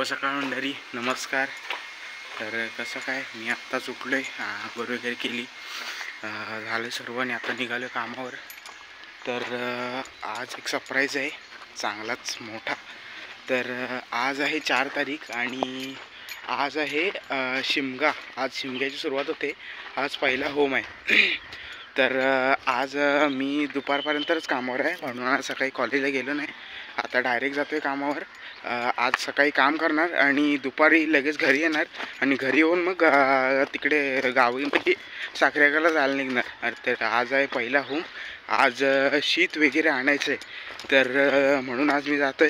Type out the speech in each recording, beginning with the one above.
शुभ सकाळ मंडळी, नमस्कार। तर कसं काय, मी आत्ताच उठलो आहे, आंघोळ वगैरे केली, झालं सर्व आणि आता निघालो कामावर। तर आज एक सरप्राईज आहे, चांगलाच मोठा। तर आज आहे 4 तारीख आणि आज आहे शिमगा। आज शिमग्याची सुरुवात होते, आज पहिला होम आहे। तर आज मी दुपारपर्यंतच कामावर आहे, म्हणून आज सकाळी कॉलेजला गेलो नाही। आता डायरेक्ट जातोय कामावर। आज सकाळी काम करणार आणि दुपारी लगेच घरी येणार आणि घरी येऊन मग तिकडे गावी म्हणजे साखरेगावला जायला निघणार। तर आज आहे पहिला होम। आज शीत वगैरे आणायचं आहे, तर म्हणून आज मी जातोय।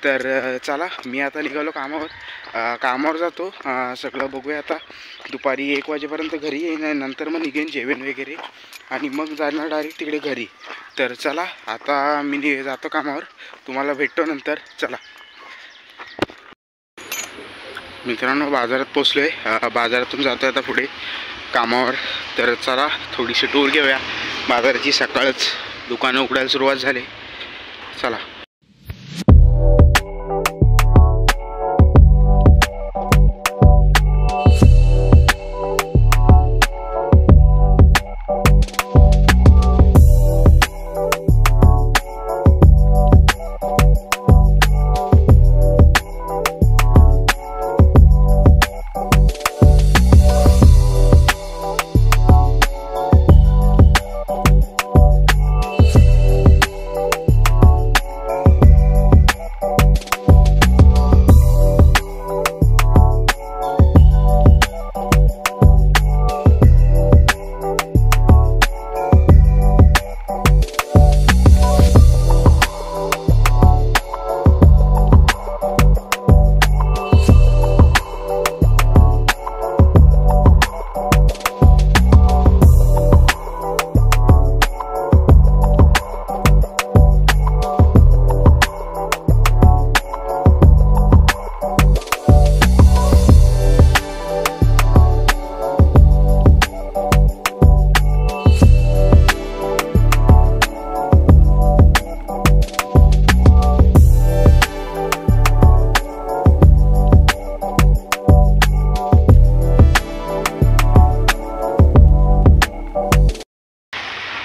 तर चला, मी आता निघालो कामावर जातो। सगळं बघूया आता। दुपारी 1 वाजेपर्यंत घरी येईन, नंतर मग निघेन जेवण वगैरे आणि मग जाणार डायरेक्ट तिकडे घरी। तर चला, आता मी जातो कामावर, तुम्हाला भेटतो नंतर। चला मित्रांनो, बाजारात पोचलोय, बाजारातून जातोय आता पुढे कामावर। तर चला, थोडीशी टूर घेऊया बाजाराची। सकाळच दुकानं उघडायला सुरुवात झाली, चला।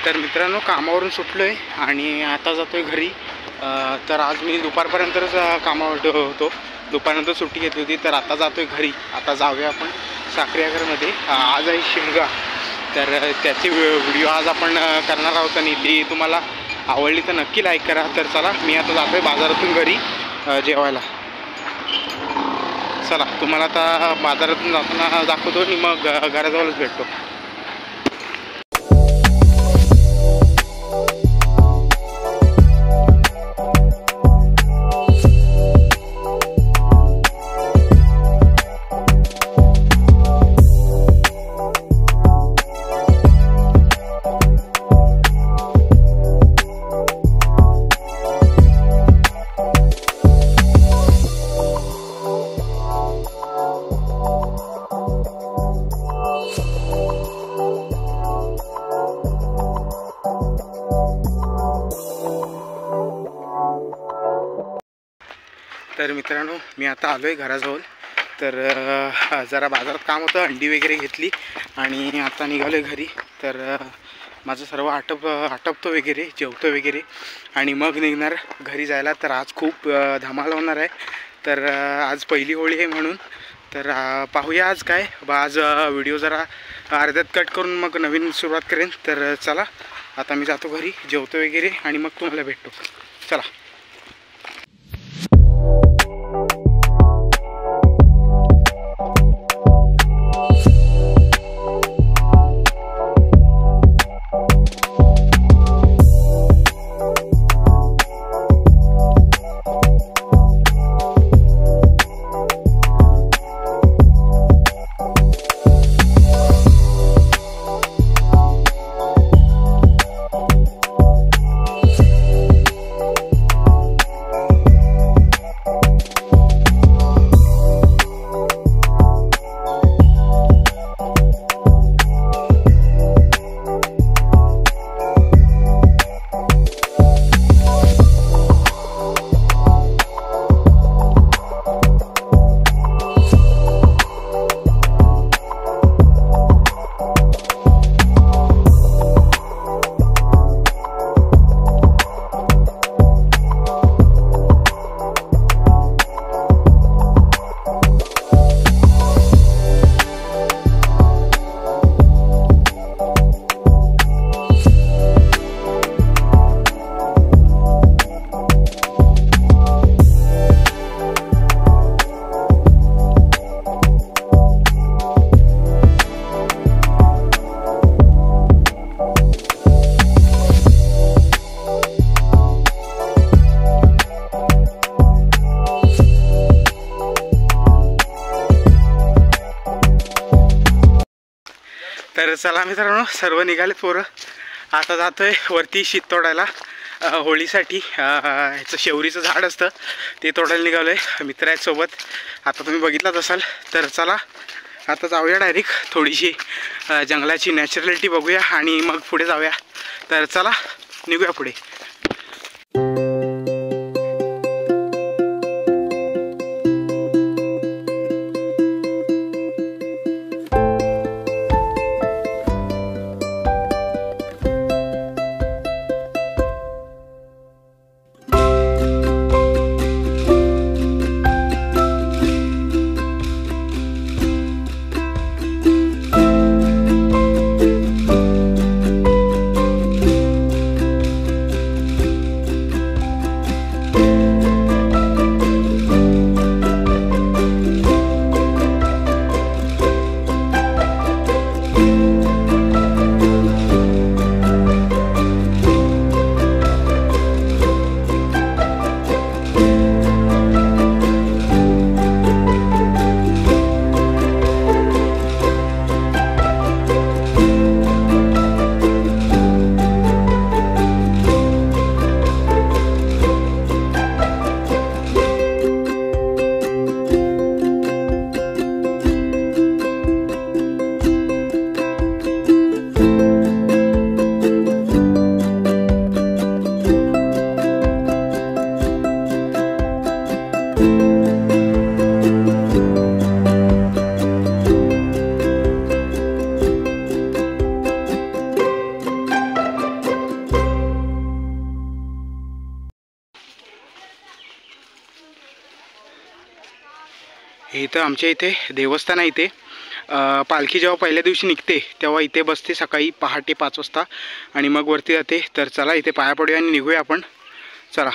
तर मित्रांनो, कामावरून सुटलोय आणि आता जातोय घरी। तर आज मी दुपारपर्यंतच कामावर होतो, दुपारनंतर सुट्टी घेतली होती। तर आता जातोय घरी। आता जाऊया आपण साखरेगावमध्ये। आज आहे शिमगा, तर त्याची व्हिडिओ आज आपण करणार आहोत आणि ती तुम्हाला आवडली तर नक्की लाईक करा। तर चला, मी आता जातोय बाजारातून घरी जेवायला। चला, तुम्हाला आता बाजारातून जाताना दाखवतो आणि मग घराजवळच भेटतो। तर मित्रांनो, मी आता आलो आहे घराजवळ। तर जरा बाजारात काम होतं, अंडी वगैरे घेतली आणि आता निघालो आहे घरी। तर माझं सर्व आटपतो वगैरे, जेवतो वगैरे आणि मग निघणार घरी जायला। तर आज खूप धमाल होणार आहे। तर आज पहिली होळी आहे म्हणून। तर पाहूया आज काय। आज व्हिडिओ जरा अर्ध्यात कट करून मग नवीन सुरुवात करेन। तर चला, आता मी जातो घरी, जेवतो वगैरे आणि मग तुम्हाला भेटतो। चला। चला मित्रांनो, सर्व निघालेत पोरं. आता जातोय वरती शीत तोडायला. होळीसाठी ह्याचं शेवरीचं झाड असतं ते तोडायला निघालो आहे. मित्र आहेत सोबत, आता तुम्ही बघितलाच असाल. तर चला आता जाऊया डायरेक्ट, थोडीशी जंगलाची नॅचरलिटी बघूया आणि मग पुढे जाऊया. तर चला निघूया पुढे. इथं आमच्या इथे देवस्थान आहे. इथे पालखी जेव्हा पहिल्या दिवशी निघते तेव्हा इथे बसते सकाळी पहाटे 5 वाजता आणि मग वरती जाते. तर चला इथे पाया पडूया आणि निघूया आपण. चला.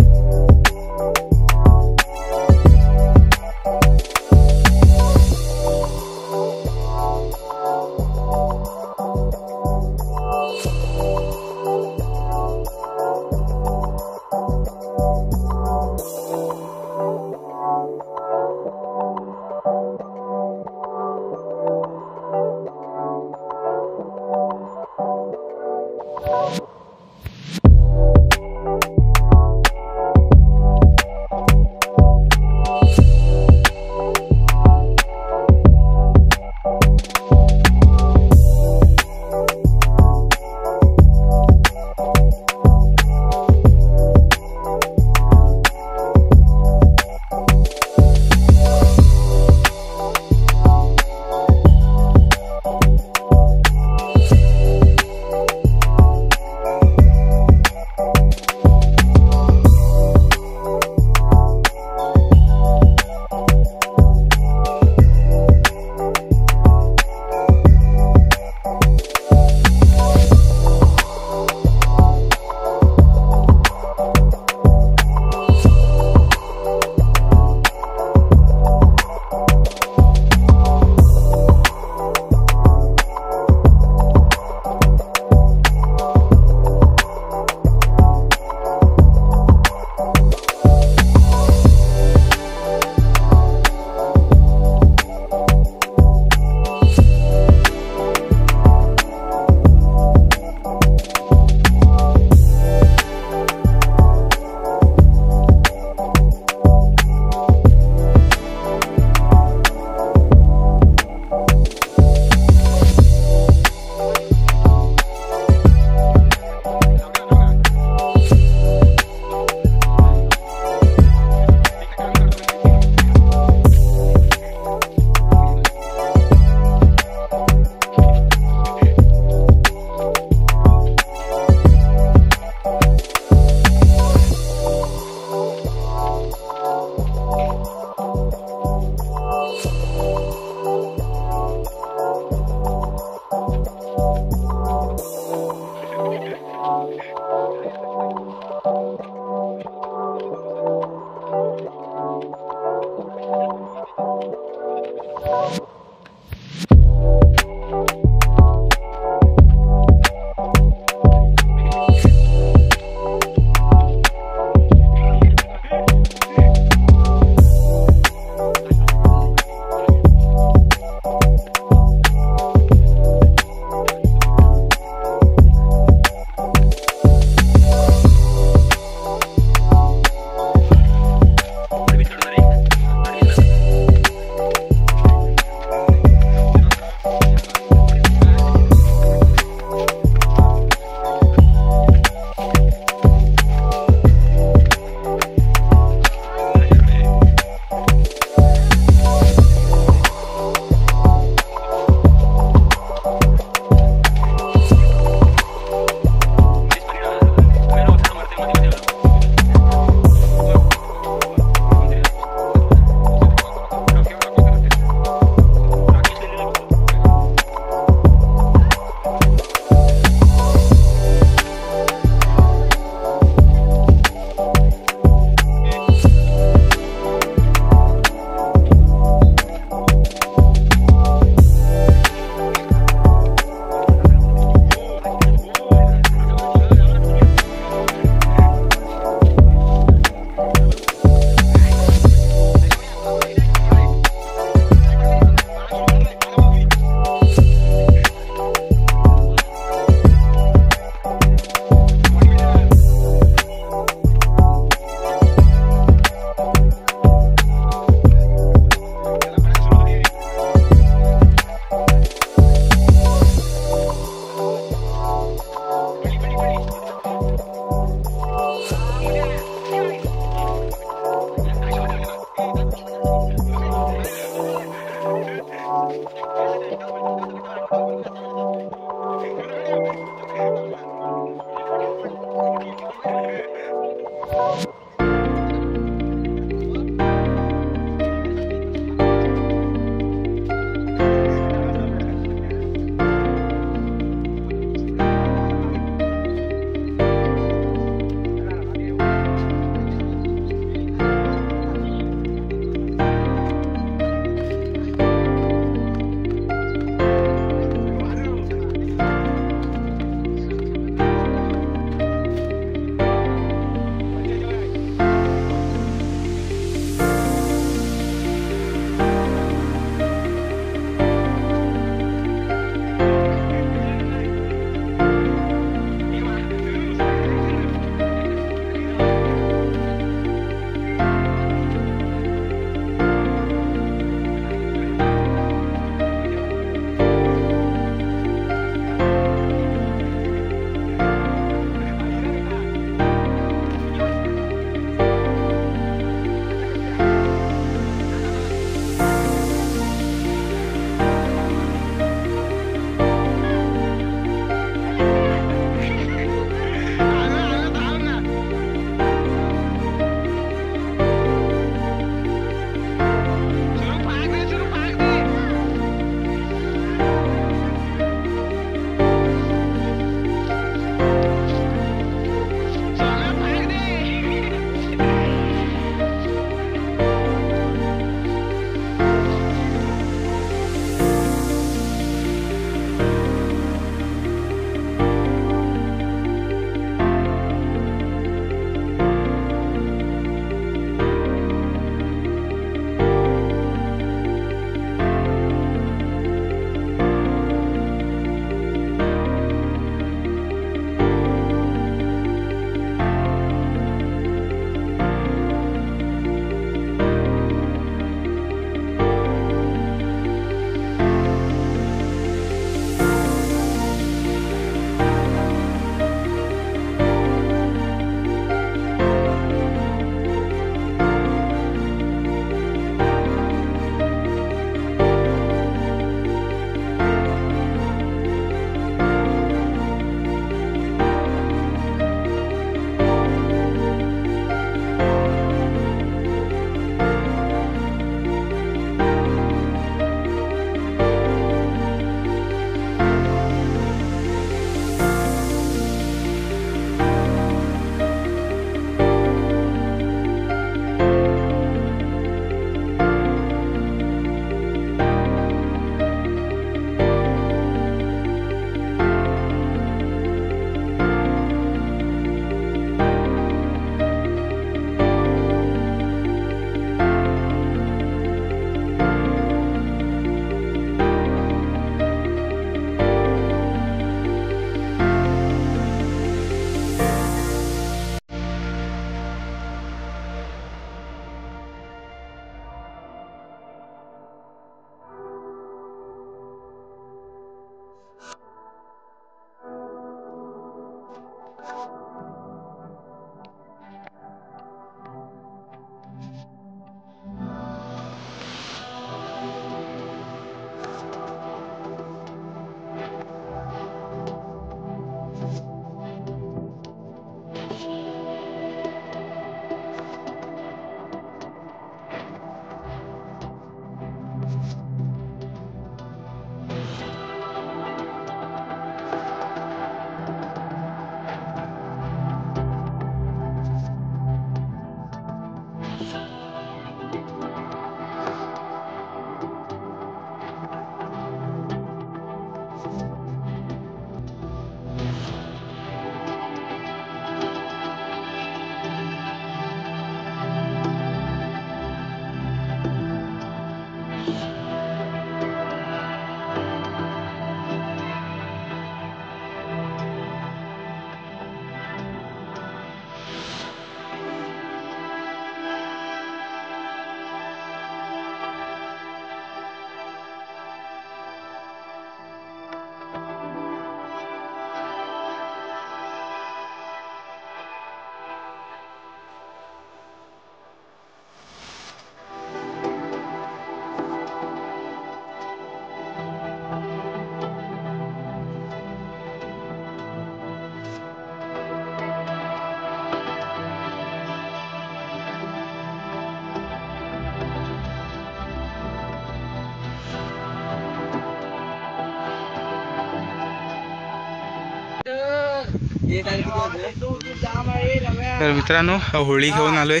तर मित्रांनो होळी घेऊन आलोय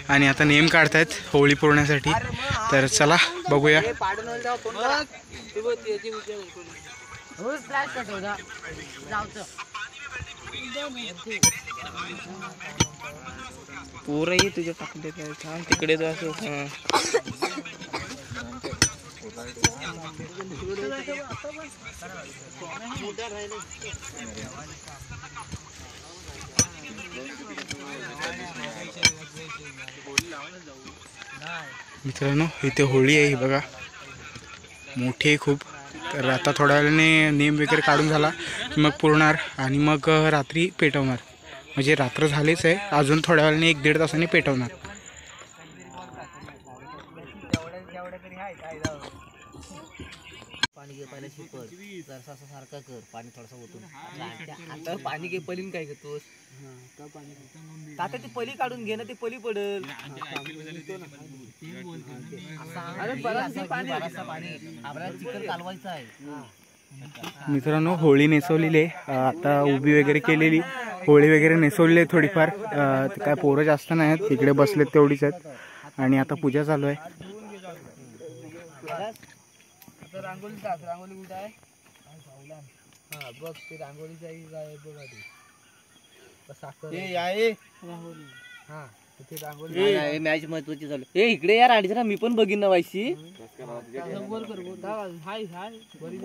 आणि आता नेम काढतायत होळी पुरण्यासाठी. तर चला बघूया. पोरही तुझ्या टाकले थांब तिकडे जो असं मित्रांनो इथे होळी आहे बघा, मोठी आहे खूप. तर आता थोड्या वेळाने नेम वगैरे काढून झाला मग पुरणार आणि मग रात्री पेटवणार. म्हणजे रात्र झालीच आहे, अजून थोड्या वेळाने 1-1.5 तासांनी पेटवणार. पाणी घे पहिला शिपर जरसा सारखा कर, पाणी थोडासा ओतून आता पाणी घे पलीन काय घेतोस तात्या ते पली काढून घे ना, ते पली पडल. पाणी आपल्याला चिकन कालवायचं आहे. मित्रांनो होळी नेसवलेली आहे, आता उभी वगैरे केलेली, होळी वगैरे नेसवलेली आहे थोडीफार. काय पोरं जास्त नाही आहेत, तिकडे बसलेत तेवढीच आहेत. आणि आता पूजा चालू आहे. रांगोळी टाक, रांगोळी कुठं आहे? हा बघ ते रांगोळीच्या बघ आधी साखर हा ते रांगोळी मॅच महत्वाची चालू. ए इकडे यार आडीच ना, मी पण बघीन ना वायशी. हाय हाय बरी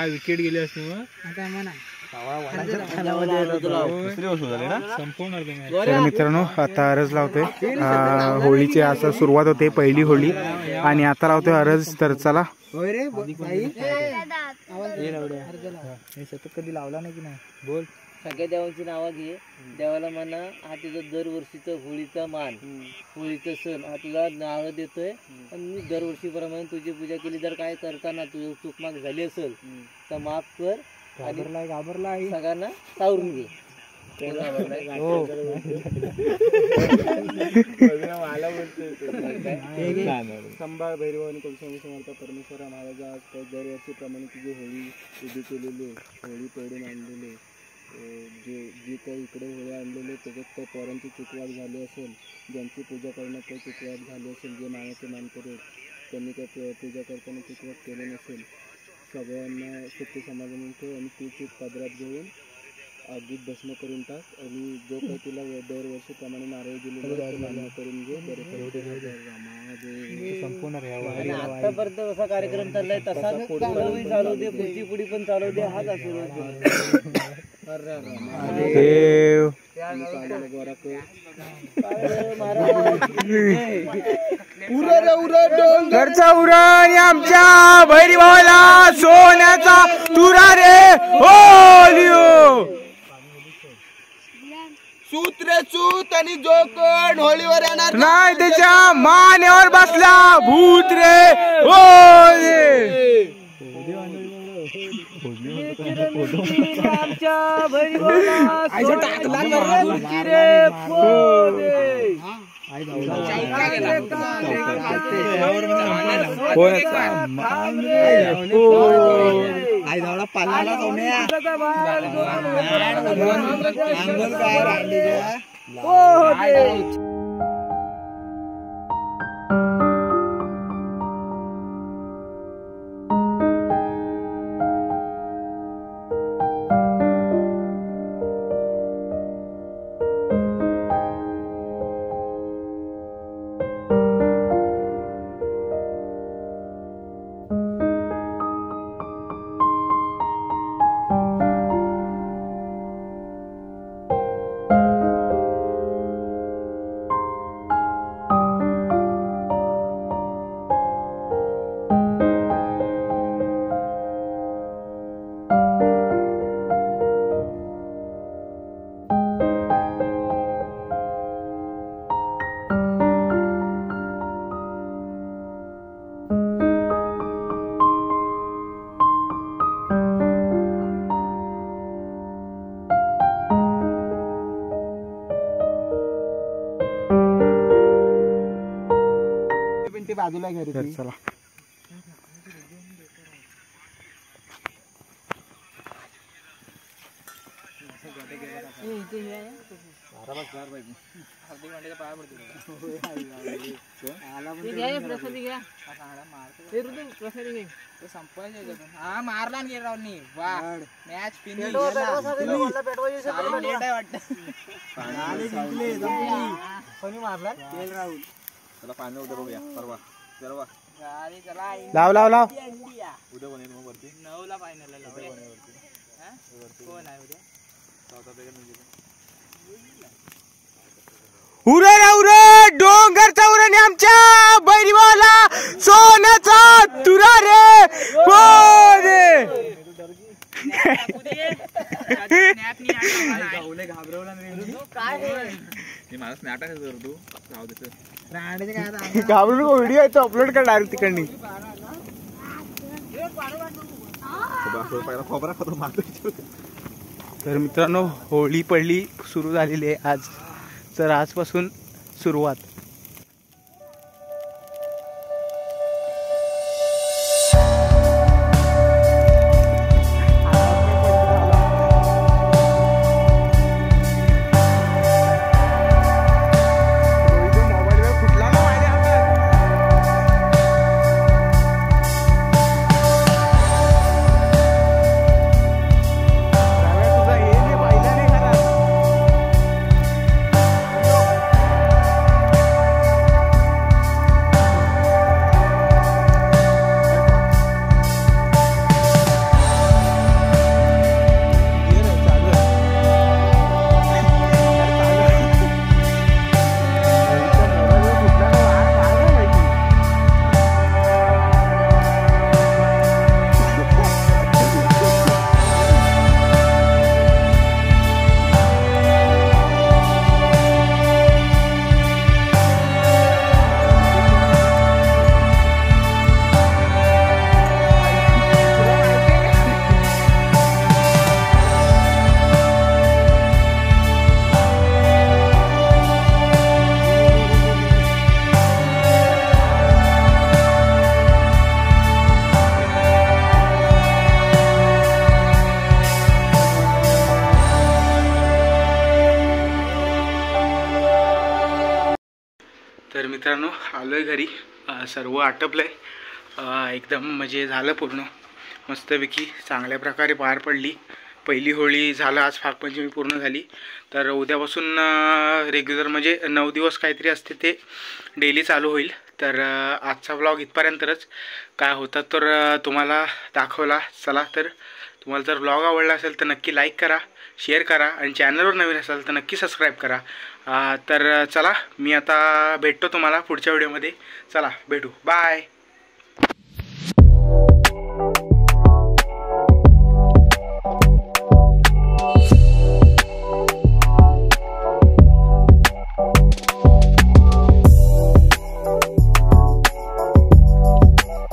विकेट गेली असते मग तर मित्रांनो आता अरज लावतोय. होळीची असं सुरुवात होते, पहिली होळी, आणि आता लावतोय अरज. तर चला. कधी लावला नाही की नाही बोल. सगळ्या देवांची नावं घे, देवाला म्हणा हा तुझा दरवर्षीचा होळीचा मान, होळीचा सण हा तुला नाव देतोय. आणि मी दरवर्षीप्रमाणे तुझी पूजा केली. जर काय करताना तुझं चूकमाक झाली असेल तर माफ कर. घाबरला सगळ्यांना सावरून घे. संभाळ भैरव आणि कुलस्वामी समर्थ परमेश्वरा महाराजा दरवर्षीप्रमाणे तुझी होळी उभी केलेली, होळी पेढून आणलेली, जी काही इकडे होळी आणलेले त्याच्यात त्या पोरांची चुकवाट झाली असेल, ज्यांची पूजा करण्यात काही चुकवाट झाली असेल, जे मानाचे मान करेल त्यांनी त्या पूजा करताना चुकवाट केले नसेल, सगळ्यांना सत्य समाधान ठेव आणि ती चूक पदरात घेऊन आगीत भस्म करून टाक. आणि जो काही तुला दरवर्षीप्रमाणे नारळ दिलेला करून घे. संपूर्ण आतापर्यंत असा कार्यक्रम चाललाय तसा चालू दे, पुढची पुढी पण चालू दे. हाच आशीर्वाद. देव घरचा उरण आमच्या भैरी भावाला सोन्याचा तुरा रे होलिओ सूत्र सूत आणि जो कोण होळीवर येणार नाही त्याच्या मानेवर बसला भूत रे होली आमच्या भैरी बाजूला घरी चला मारला मॅच पाणी उद्या बघूया परवा लाव लाव लाव उद्या बनेल मग वरती 9 ला फायनल कोण आहे उद्या उरण उरण डोंगरचा उरण आमच्या बैरीवाला सोन्याचा तुरा रे घाबरून व्हिडिओ आहे तो अपलोड कर डायरेक्ट तिकडनी तर मित्रांनो होळी पडली सुरू झालेली आहे आज तर आजपासून सुरुवात तर मित्रांनो आलोय घरी सर्व आटपलंय एकदम म्हणजे झालं पूर्ण मस्तपैकी चांगल्या प्रकारे पार पडली पहिली होळी झालं, आज नागपंचमी पूर्ण झाली. तर उद्यापासून रेग्युलर म्हणजे 9 दिवस काहीतरी असते ते डेली चालू होईल. तर आजचा व्लॉग इथपर्यंतच. काय होतं तर तुम्हाला दाखवला. चला, तर तुम्हाला जर व्लॉग आवडला असेल तर नक्की लाईक करा, शेअर करा आणि चॅनलवर नवीन असाल तर नक्की सबस्क्राईब करा. तर चला, मी आता भेटतो तुम्हाला पुढच्या व्हिडिओमध्ये. चला भेटू, बाय.